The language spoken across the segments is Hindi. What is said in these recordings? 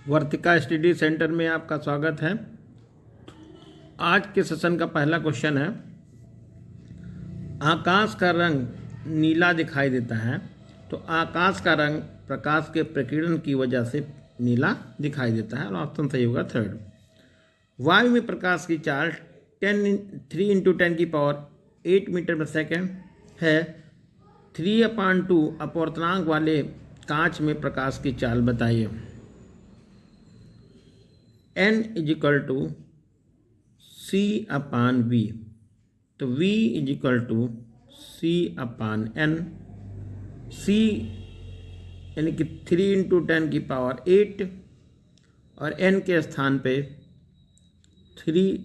वर्तिका स्टडी सेंटर में आपका स्वागत है। आज के सेशन का पहला क्वेश्चन है, आकाश का रंग नीला दिखाई देता है, तो आकाश का रंग प्रकाश के प्रकीर्णन की वजह से नीला दिखाई देता है और ऑप्शन सही होगा थर्ड। वायु में प्रकाश की चाल 3 × 10⁸ मीटर पर सेकेंड है। 3/2 अपवर्तनांक वाले कांच में प्रकाश की चाल बताइए। n = c/v, तो v = c/n। c यानी कि 3 × 10⁸ और n के स्थान पे 3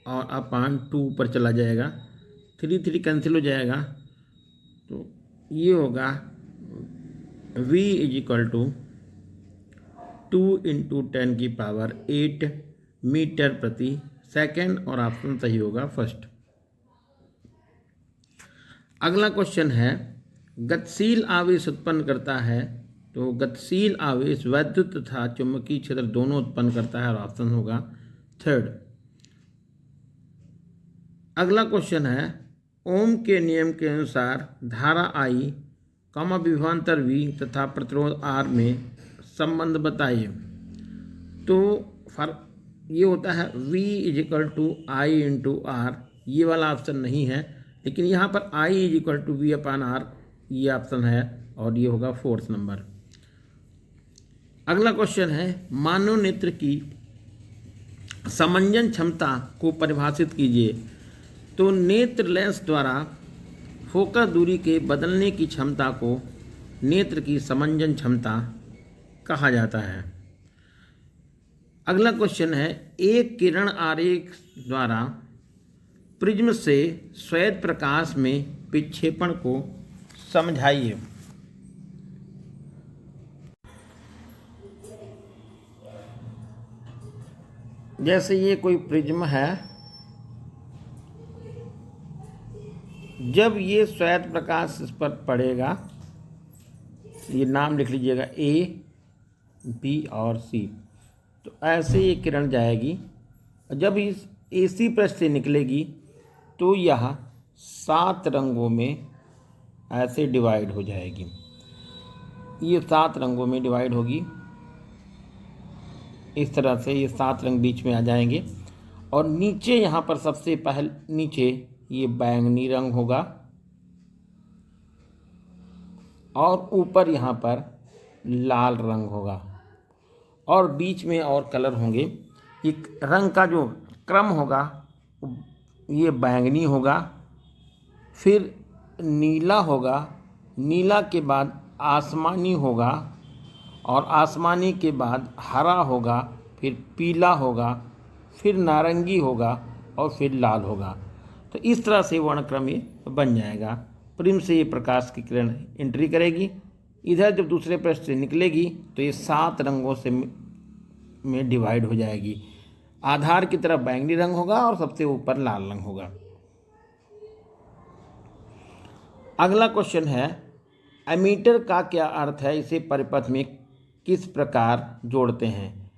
और अपान 2 पर चला जाएगा, 3 कैंसिल हो जाएगा, तो ये होगा v = 2 × 10⁸ मीटर प्रति सेकेंड और ऑप्शन सही होगा फर्स्ट। अगला क्वेश्चन है, गतिशील आवेश उत्पन्न करता है, तो गतिशील आवेश वैद्युत तथा चुंबकीय क्षेत्र दोनों उत्पन्न करता है और ऑप्शन होगा थर्ड। अगला क्वेश्चन है, ओम के नियम के अनुसार धारा I, विभवांतर V तथा प्रतिरोध R में संबंध बताइए। तो ये होता है V = I × R, ये वाला ऑप्शन नहीं है, लेकिन यहाँ पर I = V/R ये ऑप्शन है और ये होगा फोर्थ नंबर। अगला क्वेश्चन है, मानव नेत्र की समंजन क्षमता को परिभाषित कीजिए। तो नेत्र लेंस द्वारा फोकस दूरी के बदलने की क्षमता को नेत्र की समंजन क्षमता कहा जाता है। अगला क्वेश्चन है, एक किरण आरेख द्वारा प्रिज्म से श्वेत प्रकाश में विक्षेपण को समझाइए। जैसे ये कोई प्रिज्म है, जब ये श्वेत प्रकाश इस पर पड़ेगा, ये नाम लिख लीजिएगा A, B और C, तो ऐसे ये किरण जाएगी और जब इस AC पृष्ठ से निकलेगी तो यह 7 रंगों में ऐसे डिवाइड हो जाएगी। ये 7 रंगों में डिवाइड होगी, इस तरह से ये 7 रंग बीच में आ जाएंगे और नीचे यहाँ पर सबसे पहले नीचे ये बैंगनी रंग होगा और ऊपर यहाँ पर लाल रंग होगा और बीच में और कलर होंगे। ये रंग का जो क्रम होगा ये बैंगनी होगा, फिर नीला होगा, नीला के बाद आसमानी होगा और आसमानी के बाद हरा होगा, फिर पीला होगा, फिर नारंगी होगा और फिर लाल होगा। तो इस तरह से वर्णक्रम ये बन जाएगा। प्रिज्म से ये प्रकाश की किरण एंट्री करेगी, इधर जब दूसरे पृष्ठ से निकलेगी तो ये 7 रंगों से में डिवाइड हो जाएगी। आधार की तरफ बैंगनी रंग होगा और सबसे ऊपर लाल रंग होगा। अगला क्वेश्चन है, एमीटर का क्या अर्थ है, इसे परिपथ में किस प्रकार जोड़ते हैं।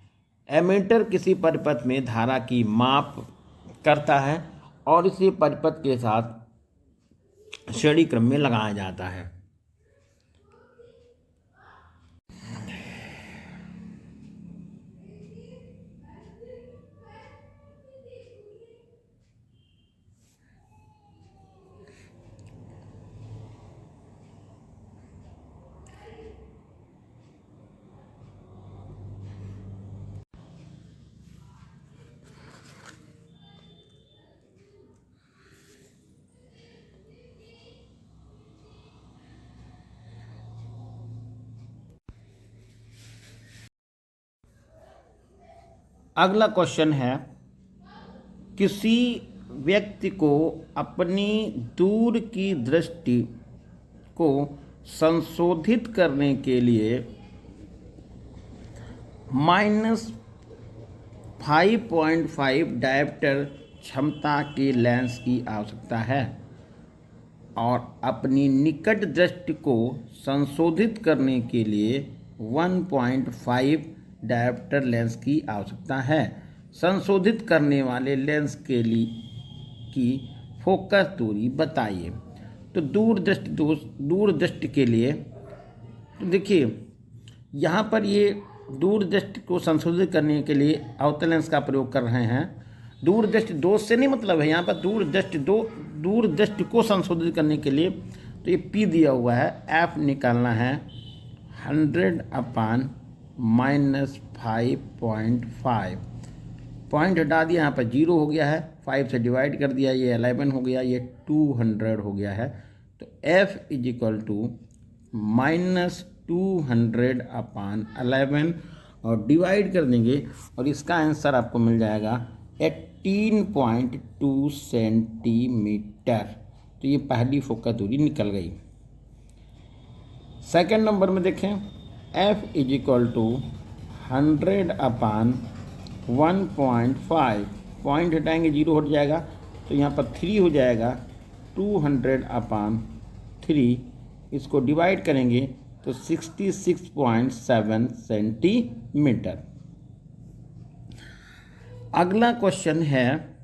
एमीटर किसी परिपथ में धारा की माप करता है और इसे परिपथ के साथ श्रेणी क्रम में लगाया जाता है। अगला क्वेश्चन है, किसी व्यक्ति को अपनी दूर की दृष्टि को संशोधित करने के लिए -5.5 डायोप्टर क्षमता के लेंस की आवश्यकता है और अपनी निकट दृष्टि को संशोधित करने के लिए 1.5 डायोप्टर लेंस की आवश्यकता है। संशोधित करने वाले लेंस के लिए की फोकस दूरी बताइए। तो दूरदृष्टि के लिए तो देखिए यहाँ पर ये दूरदृष्टि को संशोधित करने के लिए अवतल लेंस का प्रयोग कर रहे हैं। दूरदृष्टि दोष से नहीं मतलब है, यहाँ पर दूरदृष्टि को संशोधित करने के लिए तो ये P दिया हुआ है, F निकालना है 100/-5.5। पॉइंट हटा दिया, यहाँ पर 0 हो गया है, 5 से डिवाइड कर दिया, ये 11 हो गया, ये 200 हो गया है। तो F = -200/11 और डिवाइड कर देंगे और इसका आंसर आपको मिल जाएगा 18.2 सेंटीमीटर। तो ये पहली फोकस दूरी निकल गई। सेकंड नंबर में देखें, F = 100/1.5। पॉइंट हटाएंगे 0 हट जाएगा, तो यहाँ पर 3 हो जाएगा, 200/3। इसको डिवाइड करेंगे तो 66.7 सेंटीमीटर। अगला क्वेश्चन है,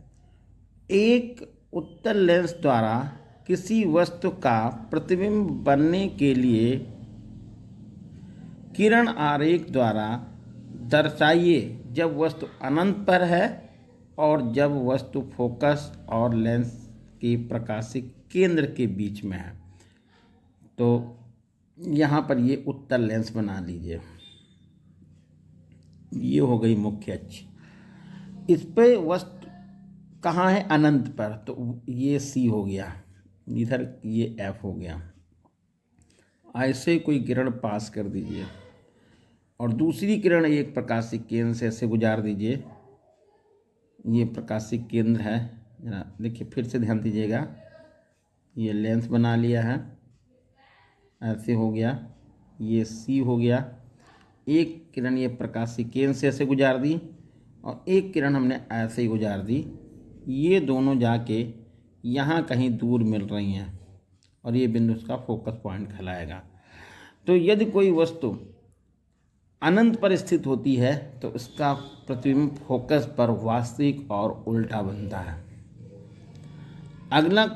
एक उत्तल लेंस द्वारा किसी वस्तु का प्रतिबिंब बनने के लिए किरण आरेख द्वारा दर्शाइए जब वस्तु अनंत पर है और जब वस्तु फोकस और लेंस के प्रकाशिक केंद्र के बीच में है। तो यहाँ पर ये उत्तल लेंस बना लीजिए, ये हो गई मुख्य अक्ष। इस पे वस्तु कहाँ है? अनंत पर, तो ये C हो गया, इधर ये F हो गया। ऐसे कोई किरण पास कर दीजिए और दूसरी किरण एक प्रकाशिक केंद्र से ऐसे गुजार दीजिए। ये प्रकाशिक केंद्र है, जरा देखिए, फिर से ध्यान दीजिएगा। ये लेंस बना लिया है, ऐसे हो गया, ये C हो गया। एक किरण ये प्रकाशिक केंद्र से ऐसे गुजार दी और एक किरण हमने ऐसे ही गुजार दी। ये दोनों जाके यहाँ कहीं दूर मिल रही हैं और ये बिंदु उसका फोकस पॉइंट कहलाएगा। तो यदि कोई वस्तु अनंत पर स्थित होती है तो इसका प्रतिबिंब फोकस पर वास्तविक और उल्टा बनता है। अगला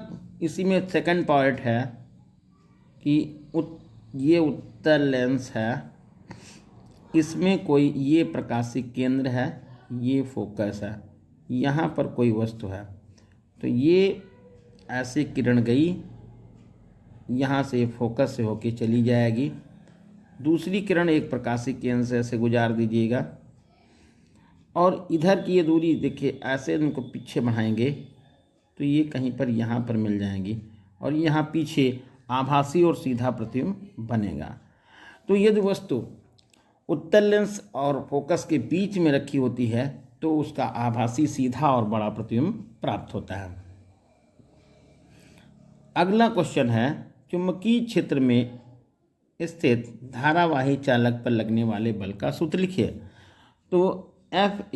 इसी में सेकंड पॉइंट है कि ये उत्तल लेंस है, इसमें कोई ये प्रकाशिक केंद्र है, ये फोकस है, यहाँ पर कोई वस्तु है, तो ये ऐसे किरण गई, यहाँ से फोकस से होके चली जाएगी। दूसरी किरण एक प्रकाशिक केंद्र से ऐसे गुजार दीजिएगा और इधर की ये दूरी देखिए, ऐसे इनको पीछे बढ़ाएंगे तो ये कहीं पर यहाँ पर मिल जाएंगी और यहाँ पीछे आभासी और सीधा प्रतिबिंब बनेगा। तो यदि वस्तु उत्तल लेंस और फोकस के बीच में रखी होती है तो उसका आभासी सीधा और बड़ा प्रतिबिंब प्राप्त होता है। अगला क्वेश्चन है, चुंबकीय क्षेत्र में स्थित धारावाही चालक पर लगने वाले बल का सूत्र लिखिए। तो F =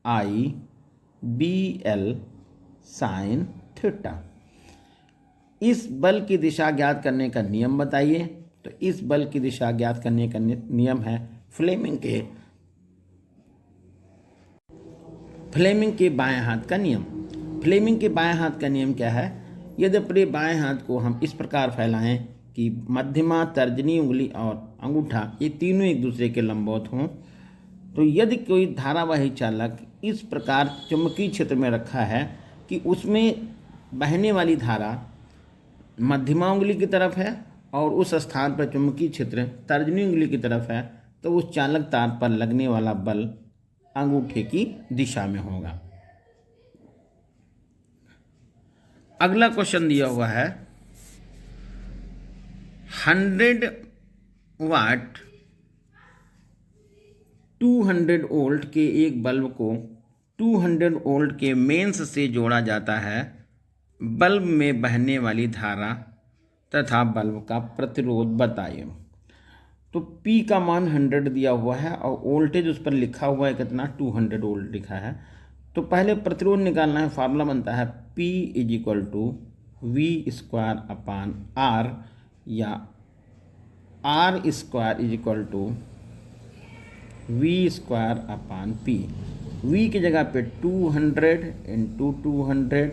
I/BL sin थीटा। इस बल की दिशा ज्ञात करने का नियम बताइए। तो इस बल की दिशा ज्ञात करने का नियम है फ्लेमिंग के बाएं हाथ का नियम। फ्लेमिंग के बाएं हाथ का नियम क्या है? यदि अपने बाएं हाथ को हम इस प्रकार फैलाएं कि मध्यमा, तर्जनी उंगली और अंगूठा ये तीनों एक दूसरे के लंबवत हों, तो यदि कोई धारावाही चालक इस प्रकार चुंबकीय क्षेत्र में रखा है कि उसमें बहने वाली धारा मध्यमा उंगली की तरफ है और उस स्थान पर चुंबकीय क्षेत्र तर्जनी उंगली की तरफ है, तो उस चालक तार पर लगने वाला बल अंगूठे की दिशा में होगा। अगला क्वेश्चन दिया हुआ है, 100 वाट 200 वोल्ट के एक बल्ब को 200 वोल्ट के मेंस से जोड़ा जाता है। बल्ब में बहने वाली धारा तथा बल्ब का प्रतिरोध बताइए। तो P का मान 100 दिया हुआ है और वोल्टेज उस पर लिखा हुआ है कितना, 200 वोल्ट लिखा है। तो पहले प्रतिरोध निकालना है। फार्मूला बनता है P = V² R या R² = v²/p। v की जगह पे 200 × 200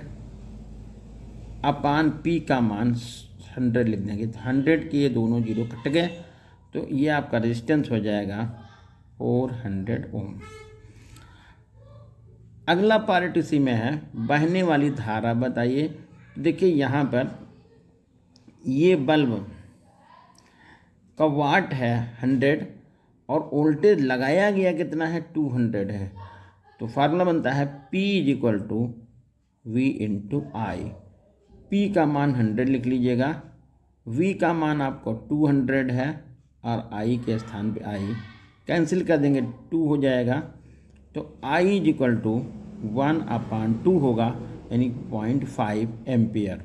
अपान p का मान 100 लिख देंगे। तो 100 के ये दोनों जीरो कट गए, तो ये आपका रेजिस्टेंस हो जाएगा 400 ओम। अगला पार्ट इसी में है, बहने वाली धारा बताइए। देखिए यहाँ पर ये बल्ब का वाट है 100 और वोल्टेज लगाया गया कितना है 200 है। तो फार्मूला बनता है P = V × I। P का मान 100 लिख लीजिएगा, V का मान आपको 200 है और I के स्थान पे I कैंसिल कर देंगे, 2 हो जाएगा। तो I = 1/2 होगा, यानी 0.5 एम्पियर।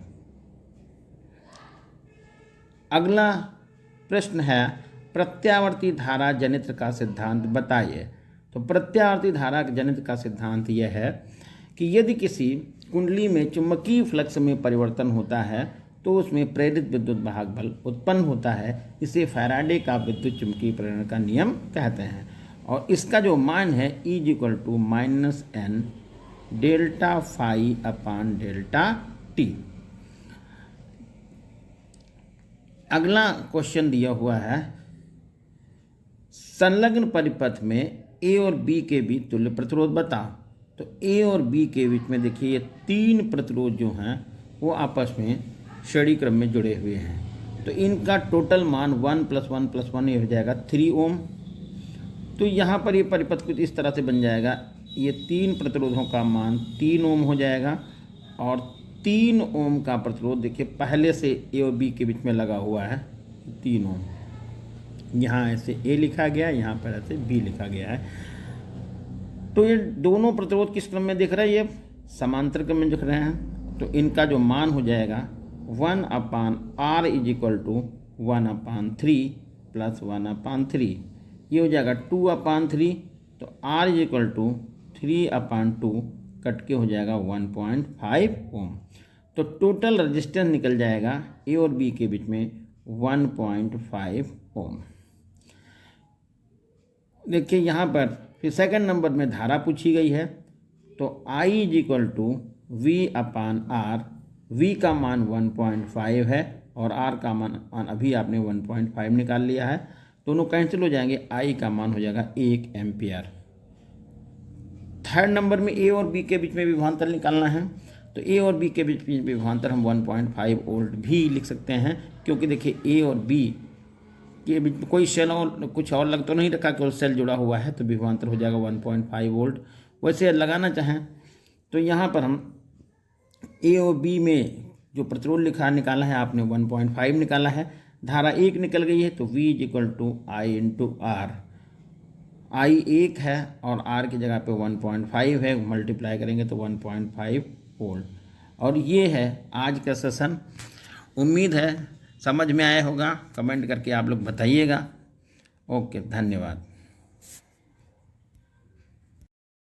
अगला प्रश्न है, प्रत्यावर्ती धारा जनित्र का सिद्धांत बताइए। तो प्रत्यावर्ती धारा जनित्र का सिद्धांत यह है कि यदि किसी कुंडली में चुंबकीय फ्लक्स में परिवर्तन होता है तो उसमें प्रेरित विद्युत वाहक बल उत्पन्न होता है। इसे फैराडे का विद्युत चुंबकीय प्रेरण का नियम कहते हैं और इसका जो मान है E = -n delta phi upon delta T. अगला क्वेश्चन दिया हुआ है, संलग्न परिपथ में A और B के बीच तुल्य प्रतिरोध बताओ। तो A और B के बीच में देखिए ये 3 प्रतिरोध जो हैं वो आपस में श्रेणी क्रम में जुड़े हुए हैं। तो इनका टोटल मान 1 + 1 + 1 ये हो जाएगा 3 ओम। तो यहाँ पर ये परिपथ कुछ इस तरह से बन जाएगा, ये 3 प्रतिरोधों का मान 3 ओम हो जाएगा और 3 ओम का प्रतिरोध देखिए पहले से A और B के बीच में लगा हुआ है 3 ओम। यहाँ ऐसे A लिखा गया, यहाँ पर ऐसे B लिखा गया है। तो ये दोनों प्रतिरोध किस क्रम में दिख रहा है, ये समांतर क्रम में दिख रहे हैं। तो इनका जो मान हो जाएगा 1/R = 1/3 + 1/3, ये हो जाएगा 2/3। तो R = 3/2 कट के हो जाएगा 1.5 ओम। तो टोटल रेजिस्टेंस निकल जाएगा A और B के बीच में 1.5 ओम। देखिए यहाँ पर फिर सेकंड नंबर में धारा पूछी गई है। तो I = V/R। V का मान 1.5 है और R का मान अभी आपने 1.5 निकाल लिया है, दोनों कैंसिल हो जाएंगे, I का मान हो जाएगा 1 एम्पियर। थर्ड नंबर में A और B के बीच में विभवांतर निकालना है। तो A और B के बीच में विभवांतर हम 1.5 वोल्ट भी लिख सकते हैं, क्योंकि देखिए A और B के बीच में कोई सेल और कुछ और लग तो नहीं रखा, केवल सेल जुड़ा हुआ है, तो विभवांतर हो जाएगा 1.5 वोल्ट। वैसे लगाना चाहें तो यहाँ पर हम A और B में जो प्रतिरोध निकाला है आपने 1.5 निकाला है, धारा 1 निकल गई है। तो V = I × R। I 1 है और R की जगह पे 1.5 है, मल्टीप्लाई करेंगे तो 1.5 वोल्ट। और ये है आज का सेशन। उम्मीद है समझ में आया होगा, कमेंट करके आप लोग बताइएगा। ओके, धन्यवाद।